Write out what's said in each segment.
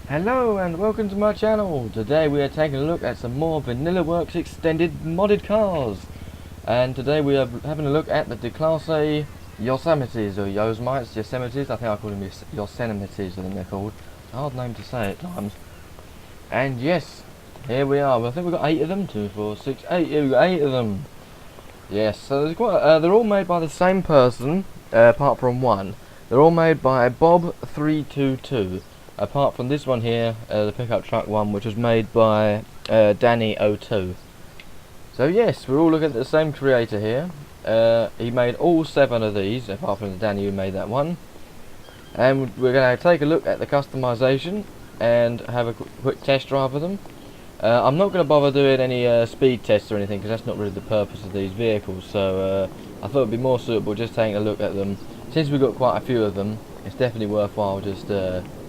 Hello and welcome to my channel. Today we are taking a look at some more Vanilla Works extended modded cars. And today we are having a look at the Declasse Yosemites or Yosemites, Yosemites. I think I call them Yosemites, I think they're called. It's a hard name to say at times. And yes, here we are. I think we've got 8 of them. 2, 4, 6, 8. Yeah, we've got 8 of them. Yes, so there's quite, they're all made by the same person, apart from one. They're all made by Bob322. Apart from this one here, the pickup truck one, which was made by Danny02. So yes, we're all looking at the same creator here. He made all 7 of these, apart from the Danny who made that one. And we're going to take a look at the customization and have a quick test drive of them. I'm not going to bother doing any speed tests or anything, because that's not really the purpose of these vehicles. So I thought it would be more suitable just taking a look at them. Since we've got quite a few of them, it's definitely worthwhile just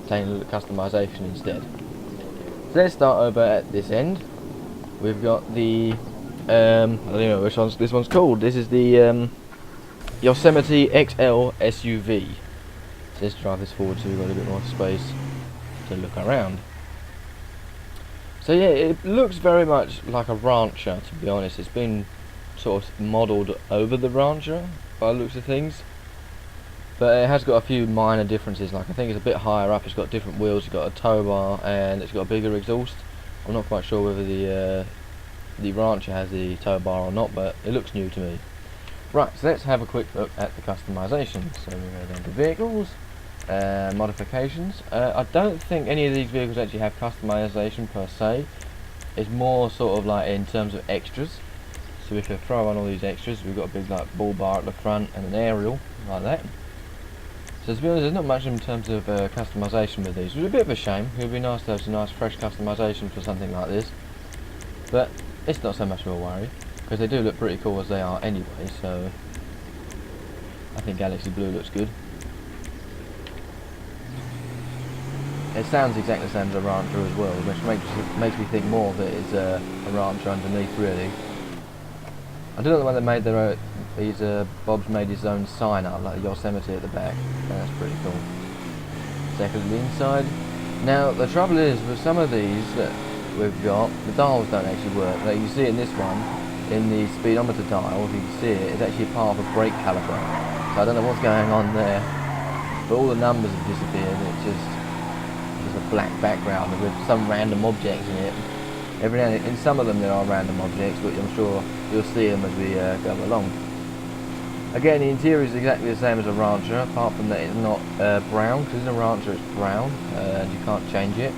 taking a look at customization instead. So let's start over at this end. We've got the I don't know which one's this one's called. This is the Yosemite XL SUV. So let's drive this forward so we've got a bit more space to look around. So yeah, it looks very much like a Rancher, to be honest. It's been sort of modelled over the Rancher by the looks of things. But it has got a few minor differences. Like I think it's a bit higher up, it's got different wheels, it's got a tow bar, and it's got a bigger exhaust. I'm not quite sure whether the Rancher has the tow bar or not, but it looks new to me. Right, so let's have a quick look at the customization. So we go down to vehicles, modifications. I don't think any of these vehicles actually have customization per se. It's more sort of like in terms of extras. So we can throw on all these extras. We've got a big like bull bar at the front and an aerial like that. So to be honest, there's not much in terms of customization with these, which is a bit of a shame. It would be nice to have some nice fresh customization for something like this, but it's not so much of a worry, because they do look pretty cool as they are anyway. So I think Galaxy Blue looks good. It sounds exactly the same as a Rancher as well, which makes me think more that it's a Rancher underneath, really. I don't know whether they made their own. Bob's made his own sign up, like a Yosemite at the back. That's pretty cool. Second to the inside. Now the trouble is with some of these that we've got, the dials don't actually work. Like you see in this one, in the speedometer dial, if you can see it, it's actually part of a brake caliper. So I don't know what's going on there, but all the numbers have disappeared. It's just a black background with some random objects in it. Every now and then, in some of them there are random objects, but I'm sure you'll see them as we go along. Again, the interior is exactly the same as a Rancher, apart from that it's not brown, because in a Rancher it's brown, and you can't change it,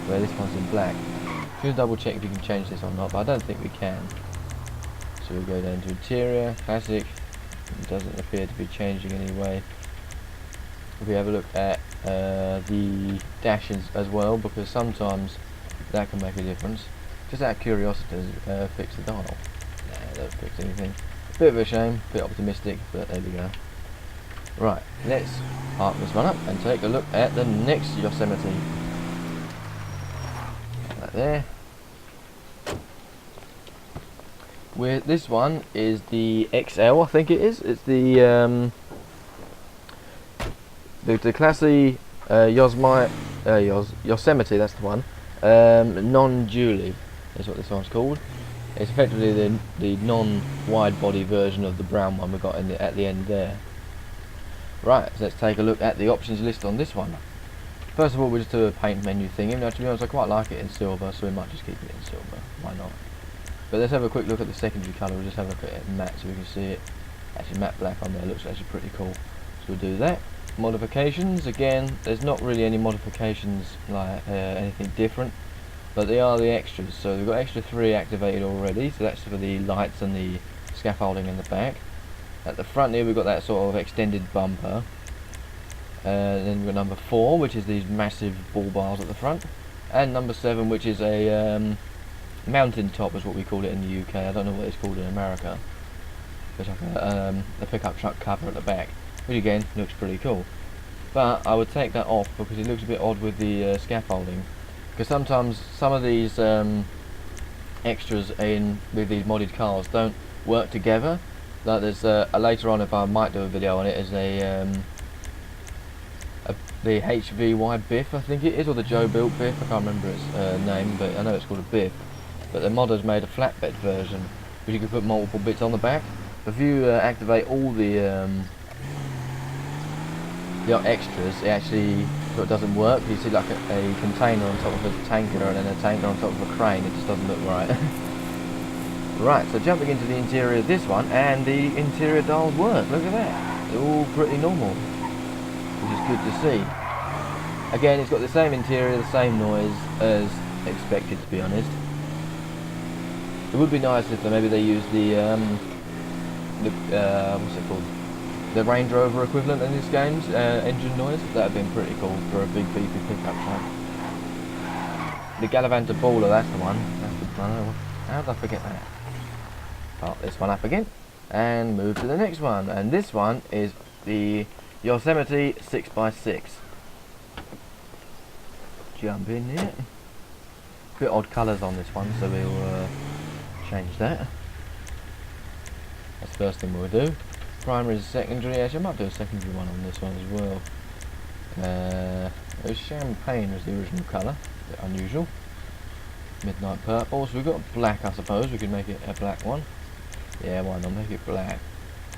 where this one's in black. Just double check if you can change this or not, but I don't think we can. So we go down to interior, classic, it doesn't appear to be changing anyway. If we have a look at the dashes as well, because sometimes that can make a difference. Just out of curiosity, fix the dial. Nah, don't fix anything. Bit of a shame, bit optimistic, but there we go. Right, let's park this one up and take a look at the next Yosemite. Right there. This one is the XL, I think it is. It's the Declasse Yosemite, that's the one. Non-Widebody is what this one's called. It's effectively the non-widebody version of the brown one we got at the end there. Right, so let's take a look at the options list on this one. First of all, we just do a paint menu thing. Now, to be honest, I quite like it in silver, so we might just keep it in silver. Why not? But let's have a quick look at the secondary colour. We'll just have a look at it in matte so we can see it. Actually, matte black on there looks actually pretty cool. So we'll do that. Modifications, again, there's not really any modifications like anything different. But they are the extras, so we've got extra 3 activated already, so that's for the lights and the scaffolding in the back. At the front here we've got that sort of extended bumper. Then we've got number 4, which is these massive bull bars at the front. And number 7, which is a mountain top, is what we call it in the UK. I don't know what it's called in America. It's like a pickup truck cover at the back, which again looks pretty cool. But I would take that off because it looks a bit odd with the scaffolding. Because sometimes some of these extras with these modded cars don't work together. Like there's later on, if I might do a video on it, is a the HVY Biff, I think it is, or the Joe Built Biff. I can't remember its name, but I know it's called a Biff. But the modders made a flatbed version, which you could put multiple bits on the back. If you activate all the extras, it actually sort of doesn't work. You see like a container on top of a tanker and then a tanker on top of a crane. It just doesn't look right. Right, so jumping into the interior of this one, and the interior dials work. Look at that. They're all pretty normal, which is good to see. Again, it's got the same interior, the same noise as expected, to be honest. It would be nice if maybe they used the what's it called? The Range Rover equivalent in these games, engine noise. That would have been pretty cool for a big beefy pickup truck. The Galavanta Baller, that's the one. That's the one. How did I forget that? Start this one up again and move to the next one, and this one is the Yosemite 6x6. Jump in here. Bit odd colours on this one, so we'll change that. That's the first thing we'll do. Primary is secondary. Actually, I might do a secondary one on this one as well. It was champagne was the original colour, a bit unusual. Midnight purple, so we've got black, I suppose. We could make it a black one. Yeah, why not make it black?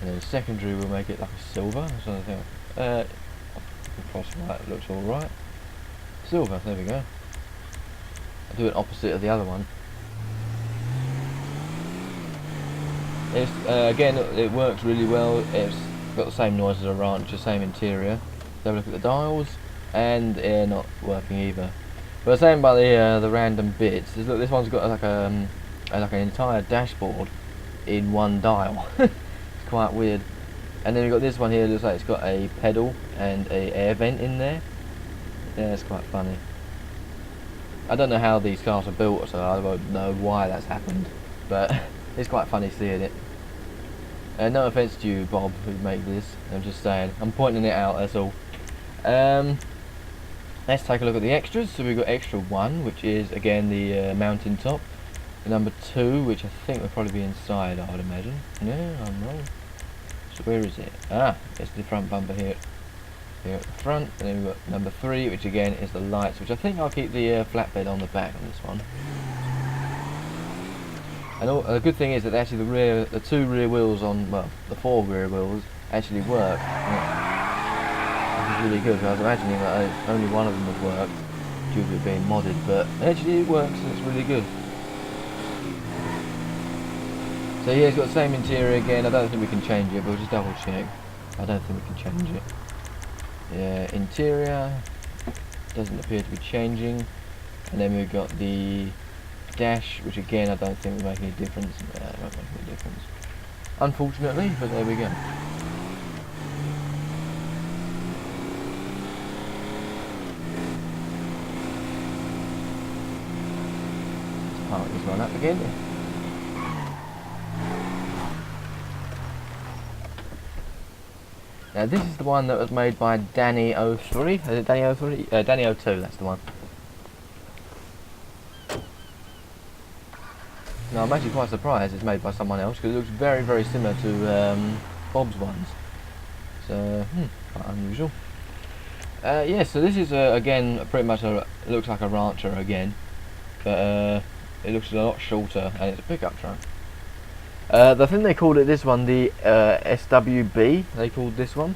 And then secondary, we'll make it like a silver. That's what I think. Cross white looks alright. Silver, there we go. I'll do it opposite of the other one. It's, again, it works really well. It's got the same noise as a ranch, the same interior. Let's have a look at the dials, and they're not working either. But same by the random bits. Look, this one's got like an entire dashboard in one dial. It's quite weird. And then we've got this one here. It looks like it's got a pedal and a air vent in there. Yeah, it's quite funny. I don't know how these cars are built, so I don't know why that's happened. But it's quite funny seeing it. No offence to you, Bob, who made this. I'm just saying. I'm pointing it out, that's all. Let's take a look at the extras. So we've got extra 1, which is again the mountain top. The number 2, which I think will probably be inside, I would imagine. No, I'm wrong. So where is it? Ah, it's the front bumper here at the front. And then we've got number 3, which again is the lights, which I think I'll keep the flatbed on the back on this one. And the good thing is that actually the 2 rear wheels on, well, the 4 rear wheels actually work. Which is really good. I was imagining that only one of them would work due to it being modded, but actually it works and it's really good. So yeah, it's got the same interior again. I don't think we can change it, but we'll just double check. I don't think we can change it. Yeah, interior doesn't appear to be changing. And then we've got the dash, which again I don't think will make any difference. It won't make any difference, unfortunately, but there we go. Let's park this one up again. Now this is the one that was made by Danny03. Is it Danny03? Danny02, that's the one. Now I'm actually quite surprised it's made by someone else, because it looks very, very similar to Bob's ones. So, quite unusual. Yeah, so this is again pretty much looks like a rancher again, but it looks a lot shorter, and it's a pickup truck. I think they called it this one the SWB. They called this one.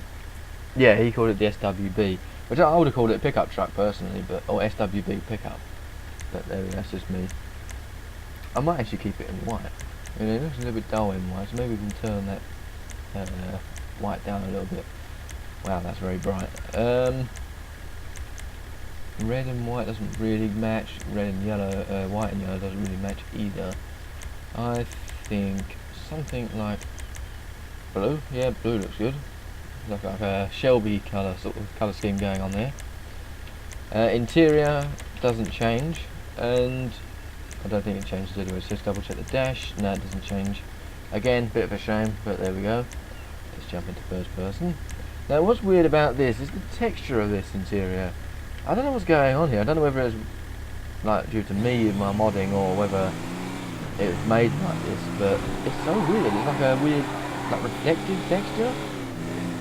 Yeah, he called it the SWB, which I would have called it a pickup truck personally, but or SWB pickup. But there we go, that's just me. I might actually keep it in white. I mean, it looks a little bit dull in white, so maybe we can turn that white down a little bit. Wow, that's very bright. Red and white doesn't really match. Red and yellow, white and yellow doesn't really match either. I think something like blue. Yeah, blue looks good. Like a Shelby colour sort of colour scheme going on there. Interior doesn't change, and I don't think it changes anyway. So let's double check the dash. No, it doesn't change. Again, bit of a shame, but there we go. Let's jump into first person. Now, what's weird about this is the texture of this interior. I don't know what's going on here. I don't know whether it's like due to me and my modding, or whether it was made like this, but it's so weird. It's like a weird, like reflective texture.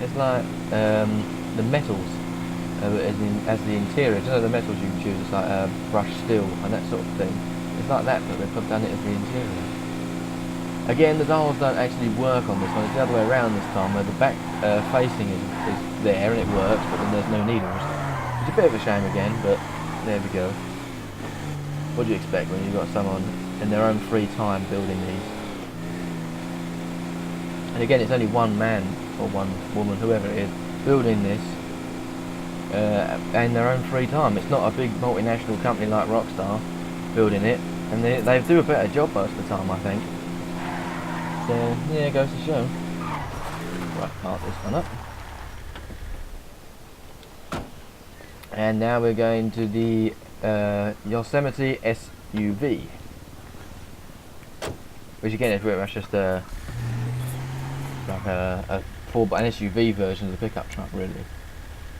It's like the metals as the interior. You know the metals you can choose, it's like brushed steel and that sort of thing. It's like that, but they've done it as the interior. Again, the dials don't actually work on this one. It's the other way around this time, where the back facing is there and it works, but then there's no needles. It's a bit of a shame again, but there we go. What do you expect when you've got someone in their own free time building these? And again, it's only one man or one woman, whoever it is, building this in their own free time. It's not a big multinational company like Rockstar building it, and they do a better job most of the time, I think. So yeah, it goes to show. Right, park this one up. And now we're going to the Yosemite SUV, which again is pretty much just like an SUV version of the pickup truck, really.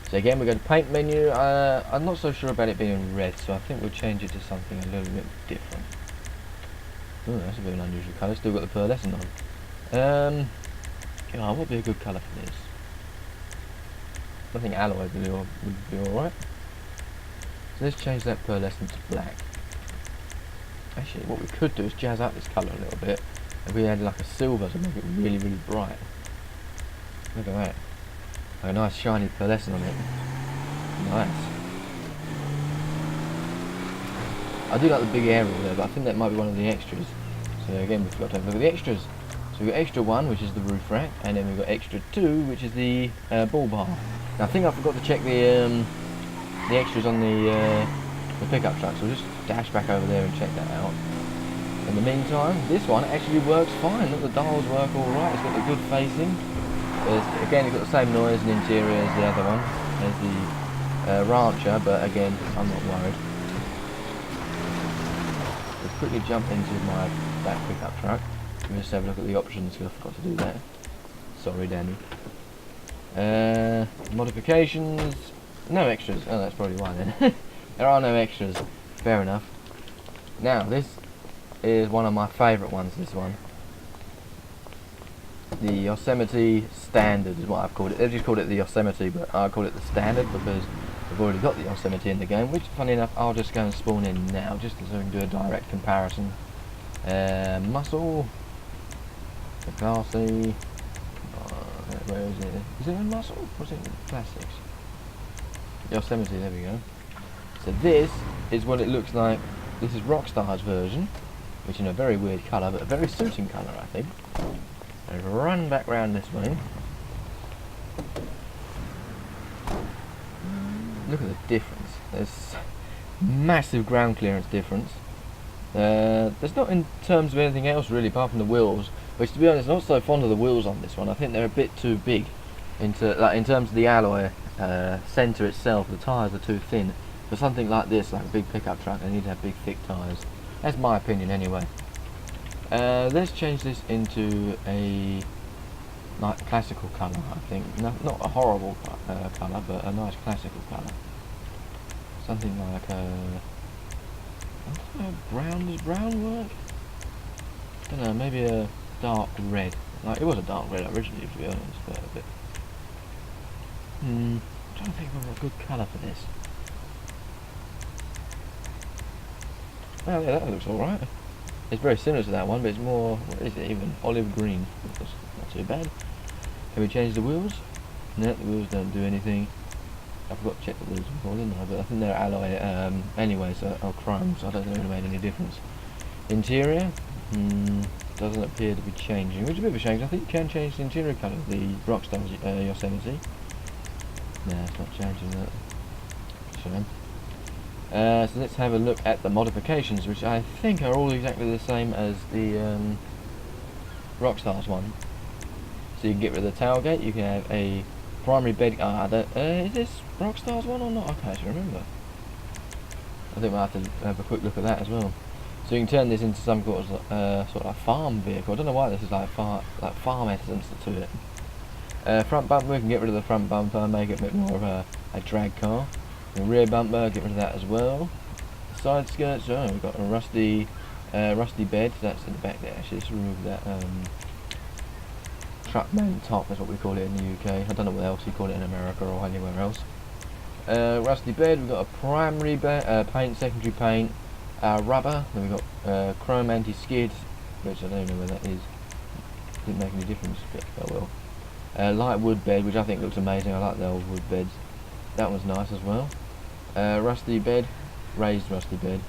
So again, we go to paint menu. I'm not so sure about it being red, so I think we'll change it to something a little bit different. Oh, that's a bit of an unusual colour. Still got the pearlescent on. What would be a good colour for this? I think alloy would be alright. So let's change that pearlescent to black. Actually, what we could do is jazz up this colour a little bit. If we had like a silver to make it really, really bright. Look at that. Like a nice shiny pearlescent on it. Nice. I do like the big aerial there, but I think that might be one of the extras. So again, we forgot to have a look at the extras. So we've got extra 1, which is the roof rack, and then we've got extra 2, which is the bull bar. Now I think I forgot to check the extras on the pickup truck, so we'll just dash back over there and check that out. In the meantime, this one actually works fine. Look, the dials work alright, it's got the good facing. Again, it's got the same noise and interior as the other one, as the Rancher, but again, I'm not worried. Let's quickly jump into my back pickup truck. We'll just have a look at the options, because I forgot to do that. Sorry, Danny. Modifications, no extras. Oh, that's probably why then. There are no extras. Fair enough. Now, this is one of my favourite ones, this one. The Yosemite Standard is what I've called it. They've just called it the Yosemite, but I call it the Standard because we've already got the Yosemite in the game, which, funny enough, I'll just go and spawn in now, just so we can do a direct comparison. Muscle, Declasse, where is it? Is it in Muscle? Or is it in Classics? Yosemite, there we go. So this is what it looks like. This is Rockstar's version, which is in a very weird colour, but a very suiting colour, I think. And run back round this way. Look at the difference. There's massive ground clearance difference. There's not in terms of anything else really, apart from the wheels. Which, to be honest, I'm not so fond of the wheels on this one. I think they're a bit too big. In terms of the alloy centre itself, the tyres are too thin. For something like this, like a big pickup truck, they need to have big, thick tyres. That's my opinion, anyway. Let's change this into a like classical colour, I think. No, not a horrible colour, but a nice classical colour. Something like I don't know, brown. Does brown work? I don't know, maybe a dark red. Like, it was a dark red originally, to be honest, but a bit. I'm trying to think of a good colour for this. Oh yeah, that looks alright. It's very similar to that one, but it's more, what is it even? Olive green. That's not too bad. Can we change the wheels? No, the wheels don't do anything. I forgot to check the wheels before, didn't I? But I think they're alloy anyway, so chrome, so I don't think it would have made any difference. Interior? Doesn't appear to be changing, which is a bit of a shame, 'cause I think you can change the interior colour of the Rockstar Yosemite. No, it's not changing that. Shame. So let's have a look at the modifications, which I think are all exactly the same as the Rockstar's one. So you can get rid of the tailgate, you can have a primary bed. Is this Rockstar's one or not? I can't actually remember. I think we'll have to have a quick look at that as well. So you can turn this into some sort of like farm vehicle. I don't know why this is like farm essence to it. Front bumper, we can get rid of the front bumper, make it a bit more of a drag car. The rear bumper, get rid of that as well. The side skirts, we've got a rusty bed. That's in the back there. Actually, let's remove that truck main top. That's what we call it in the UK. I don't know what else you call it in America or anywhere else. Rusty bed, we've got a primary paint, secondary paint, rubber, then we've got chrome anti-skid, which I don't know where that is, didn't make any difference, but oh well. Light wood bed, which I think looks amazing, I like the old wood beds, that one's nice as well. Rusty bed, raised rusty bed,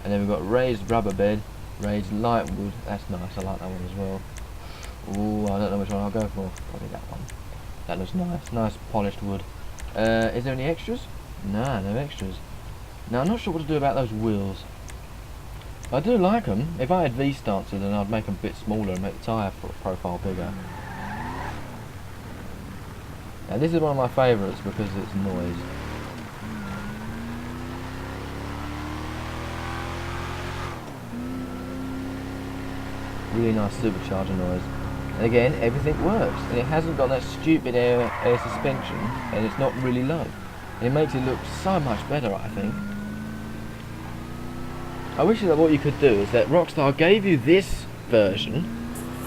and then we've got raised rubber bed, raised light wood, that's nice, I like that one as well. Ooh, I don't know which one I'll go for, probably that one. That looks nice, nice polished wood. Is there any extras? No, no extras. Now I'm not sure what to do about those wheels. I do like them. If I had V-stances, then I'd make them a bit smaller and make the tyre profile bigger. Now this is one of my favourites because of its noise. Really nice supercharger noise. And again, everything works, and it hasn't got that stupid air suspension, and it's not really low. And it makes it look so much better, I think. I wish that what you could do is that Rockstar gave you this version,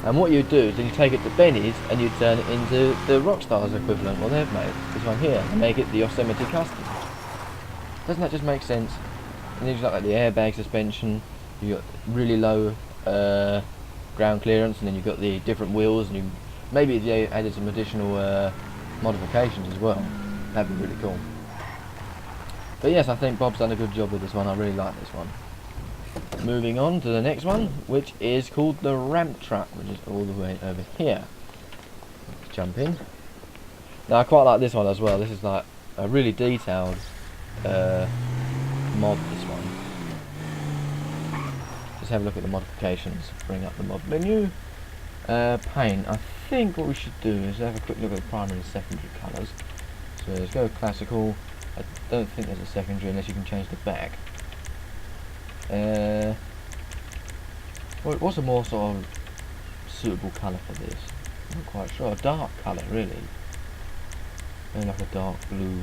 and what you do is then you take it to Benny's and you turn it into the Rockstar's equivalent, what they've made. This one here, and make it the Yosemite Custom. Doesn't that just make sense? And then you've got like the airbag suspension, you got really low ground clearance, and then you've got the different wheels, and maybe if you added some additional modifications as well, that'd be really cool. But yes, I think Bob's done a good job with this one. I really like this one. Moving on to the next one, which is called the ramp truck, which is all the way over here. Let's jump in. Now I quite like this one as well. This is like a really detailed mod, this one. Just have a look at the modifications, bring up the mod menu. Paint, I think what we should do is have a quick look at the primary and secondary colours. So let's go classical. I don't think there's a secondary unless you can change the back. What's a more sort of suitable colour for this? I'm not quite sure. A dark colour, really. Maybe like a dark blue.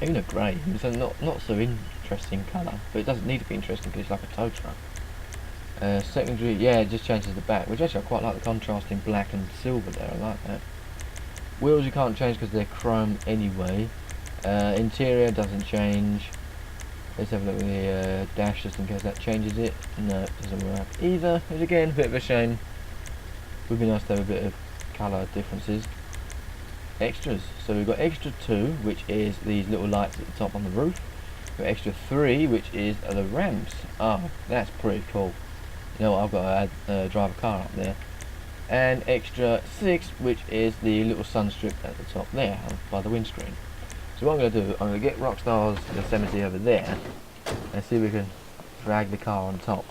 Even a grey. It's a not so interesting colour, but it doesn't need to be interesting because it's like a tow truck. Secondary, yeah, it just changes the back, which actually I quite like the contrast in black and silver there. I like that. Wheels you can't change because they're chrome anyway. Interior doesn't change. Let's have a look at the dash just in case that changes it. No, it doesn't work either. Which again, a bit of a shame. Would be nice to have a bit of colour differences. Extras. So we've got extra 2, which is these little lights at the top on the roof. We've got extra 3, which is the ramps. Oh, that's pretty cool. You know what, I've got to drive a car up there. And extra 6, which is the little sun strip at the top there by the windscreen. So what I'm going to do, I'm going to get Rockstar's Yosemite over there and see if we can drag the car on top.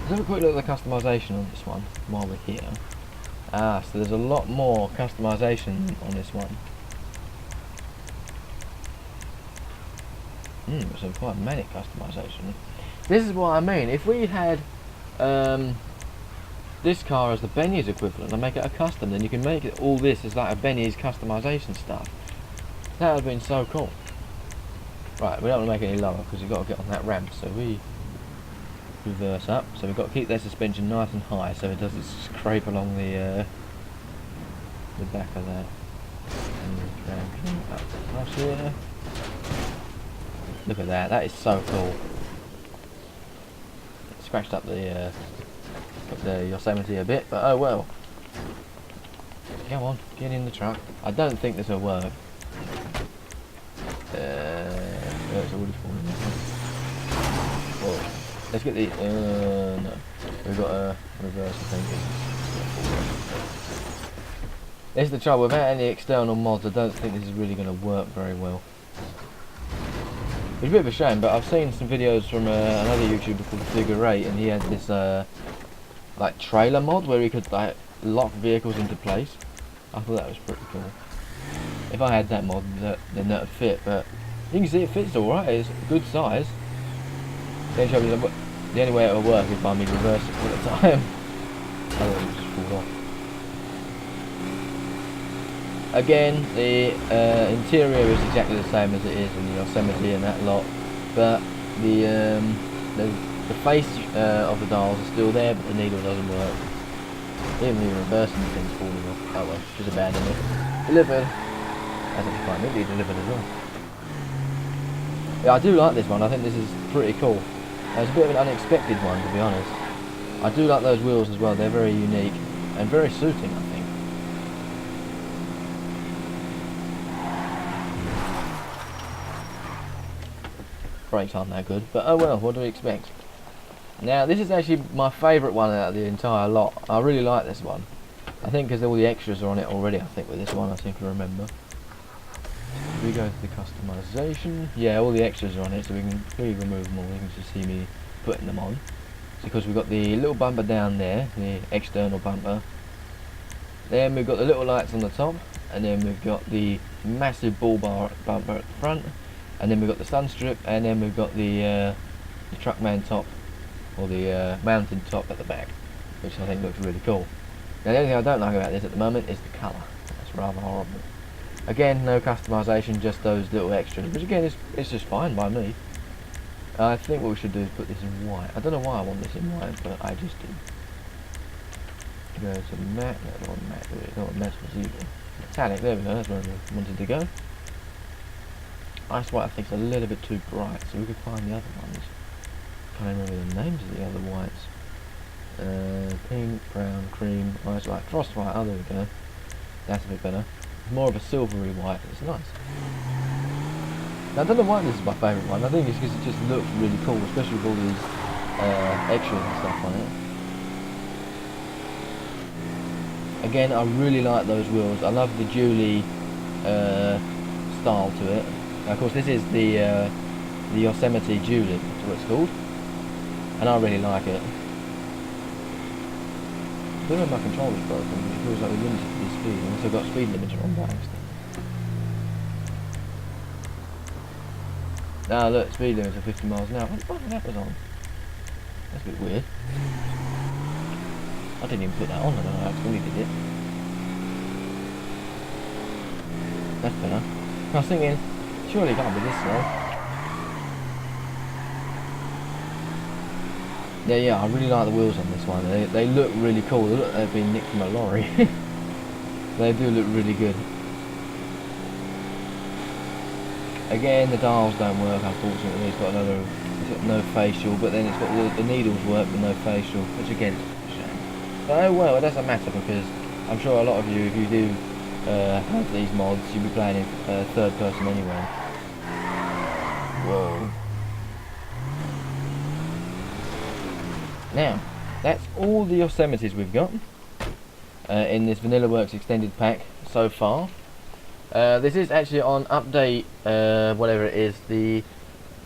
Let's have a quick look at the customisation on this one while we're here. So there's a lot more customisation on this one. So quite many customisation. This is what I mean. If we had this car as the Benny's equivalent and make it a custom, then you can make it all this as like a Benny's customisation stuff. That would have been so cool. Right, we don't want to make it any lower because we've got to get on that ramp, so we reverse up. So we've got to keep their suspension nice and high so it doesn't scrape along the back of that. And up across here. Look at that, that is so cool. It scratched up the Yosemite a bit, but oh well. Come on, get in the truck. I don't think this will work. It's already falling. Whoa. Let's get the no. We've got a reverse, I think. This is the trouble, without any external mods I don't think this is really going to work very well. It's a bit of a shame, but I've seen some videos from another YouTuber called Figure 8, and he had this like trailer mod where he could like lock vehicles into place. I thought that was pretty cool. If I had that mod, then that would fit, but you can see it fits alright, it's a good size. The only way it will work is by me reverse it all the time. Otherwise it will just fall off. Again, the interior is exactly the same as it is in the Yosemite and that lot, but the face of the dials are still there, but the needle doesn't work. Even the reversing thing's falling off. Oh well, just abandon it. Delivered. That's actually quite neatly delivered as well. Yeah, I do like this one. I think this is pretty cool. It's a bit of an unexpected one, to be honest. I do like those wheels as well. They're very unique and very suiting, I think. Brakes aren't that good, but oh well, what do we expect? Now, this is actually my favourite one out of the entire lot. I really like this one. I think because all the extras are on it already, I think, with this one, I seem to remember. If we go to the customization, yeah, all the extras are on it, so we can clearly remove them all. You can just see me putting them on. So because we've got the little bumper down there, the external bumper. Then we've got the little lights on the top, and then we've got the massive bull bar bumper at the front, and then we've got the sun strip, and then we've got the truckman top, or the mountain top at the back, which I think looks really cool. Now the only thing I don't like about this at the moment is the colour. That's rather horrible. Again, no customization, just those little extras, which again it's just fine by me. I think what we should do is put this in white. I don't know why I want this in white, but I just do. Go to matte, no, not matte, it's not what matte was either. Metallic, there we go, that's where we wanted to go. Ice white I think is a little bit too bright, so we could find the other ones. Can't remember the names of the other whites. Pink, brown, cream, ice white, frost white, oh there we go. That's a bit better. More of a silvery white, it's nice. Now I don't know why this is my favourite one, I think it's because it just looks really cool, especially with all these extras and stuff on it. Again, I really like those wheels, I love the Julie style to it. Now, of course this is the Yosemite Julie, that's what it's called. And I really like it. I don't know if my controller's broken, but it feels like we're limited to the speed. I've also got speed limiter on by accident. Now look, speed limiter 50 miles an hour. What the fuck that was on? That's a bit weird. I didn't even put that on, I don't know, I accidentally did it. That's better. I was thinking, surely it can't be this slow. Yeah, I really like the wheels on this one. They look really cool. They look like they've been nicked from a lorry. They do look really good. Again, the dials don't work, unfortunately. It's got no facial, but then it's got the needles work but no facial, which again is a shame. But oh well, it doesn't matter because I'm sure a lot of you, if you do have these mods, you'll be playing in third person anyway. Whoa. Now, that's all the Yosemites we've got in this Vanilla Works extended pack so far. This is actually on update, whatever it is, the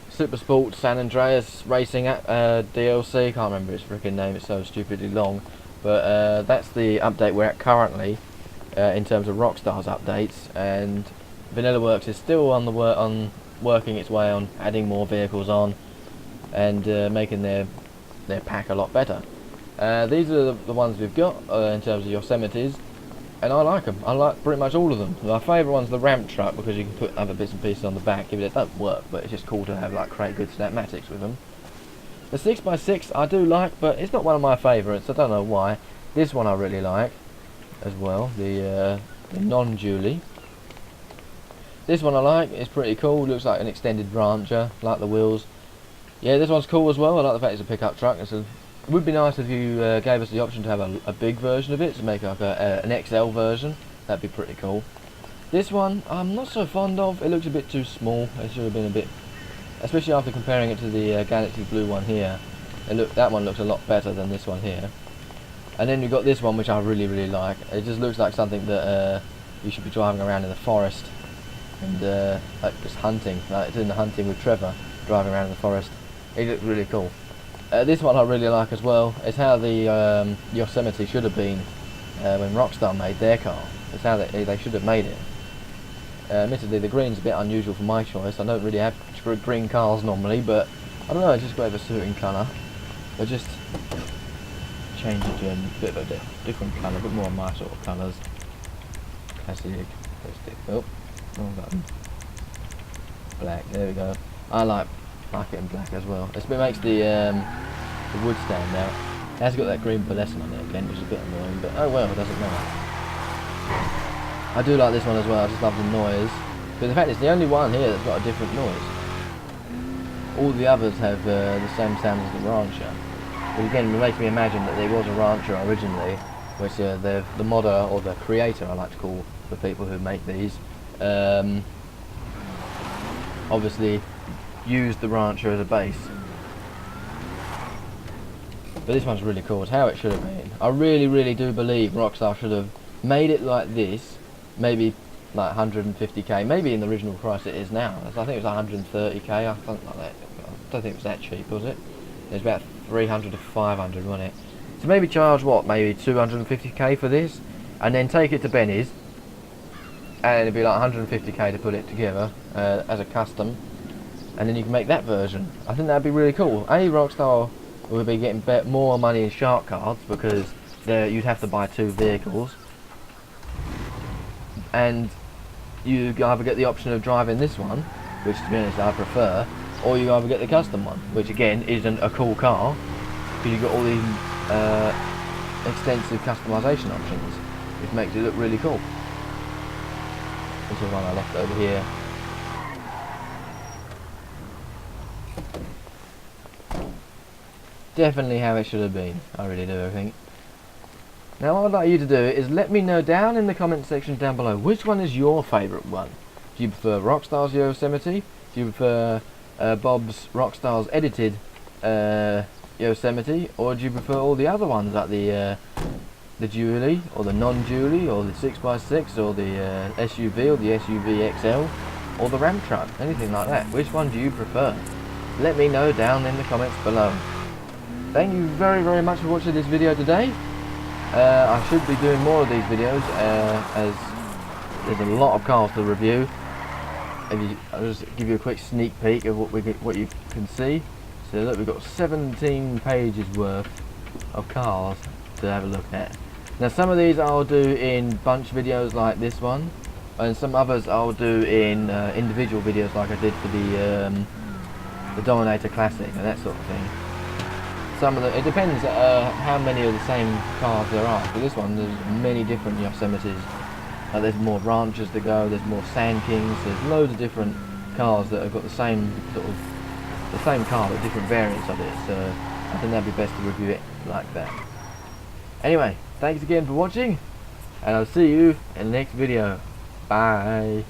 Super Sport San Andreas Racing DLC. Can't remember its freaking name, it's so stupidly long. But that's the update we're at currently in terms of Rockstar's updates, and Vanilla Works is still on working its way on adding more vehicles on and making their pack a lot better. These are the ones we've got in terms of Yosemites, and I like them. I like pretty much all of them. My favourite one's the ramp truck because you can put other bits and pieces on the back. If it don't work, but it's just cool to have like create good snapmatics with them. The 6x6 I do like, but it's not one of my favourites. I don't know why. This one I really like as well. The non-Julie. This one I like. It's pretty cool. Looks like an extended brancher. Like the wheels. Yeah, this one's cool as well. I like the fact it's a pickup truck. It would be nice if you gave us the option to have a big version of it, to make like an XL version. That'd be pretty cool. This one I'm not so fond of. It looks a bit too small. It should have been a bit, especially after comparing it to the Galaxy Blue one here. That one looks a lot better than this one here. And then you've got this one, which I really like. It just looks like something that you should be driving around in the forest and like just hunting, like doing the hunting with Trevor, driving around in the forest. It looks really cool. This one I really like as well. It's how the Yosemite should have been when Rockstar made their car. It's how they should have made it. Admittedly, the green's a bit unusual for my choice. I don't really have green cars normally, but I don't know, it's just got a suiting colour. But just change it to a bit of a different colour, a bit more of my sort of colours. Classic. Oh, wrong button. Black. There we go. I like it in black as well. It makes the wood stand out. It has got that green pearlescent on it again, which is a bit annoying, but oh well, it doesn't matter. I do like this one as well, I just love the noise. But in fact, it's the only one here that's got a different noise. All the others have the same sound as the Rancher. But again, it makes me imagine that there was a Rancher originally, which the modder, or the creator I like to call the people who make these, obviously used the Rancher as a base. But this one's really cool, it's how it should have been. I really do believe Rockstar should have made it like this, maybe like 150k, maybe in the original price it is now. I think it was 130k, I think like that. I don't think it was that cheap, was it? It was about 300 to 500, wasn't it? So maybe charge what, maybe 250k for this, and then take it to Benny's, and it'd be like 150k to put it together as a custom, and then you can make that version. I think that'd be really cool. Rockstar would be getting more money in shark cards because you'd have to buy 2 vehicles, and you either get the option of driving this one, which to be honest I prefer, or you either get the custom one, which again isn't a cool car because you've got all these extensive customization options, which makes it look really cool. This is one I left over here. Definitely how it should have been, I really do, I think. Now what I'd like you to do is let me know down in the comment section down below, which one is your favourite one? Do you prefer Rockstar's Yosemite? Do you prefer Bob's Rockstar's edited Yosemite? Or do you prefer all the other ones like the dually, or the non-dually, or the 6x6, or the SUV, or the SUV XL, or the Ram truck? Anything like that. Which one do you prefer? Let me know down in the comments below. Thank you very much for watching this video today. I should be doing more of these videos as there's a lot of cars to review. I'll just give you a quick sneak peek of what you can see. So look, we've got 17 pages worth of cars to have a look at. Now some of these I'll do in bunch videos like this one, and some others I'll do in individual videos like I did for the Dominator Classic and that sort of thing. It depends how many of the same cars there are. For this one, there's many different Yosemites. There's more Ranchers to go. There's more Sand Kings. There's loads of different cars that have got the same car but different variants of it. So I think that'd be best to review it like that. Anyway, thanks again for watching, and I'll see you in the next video. Bye.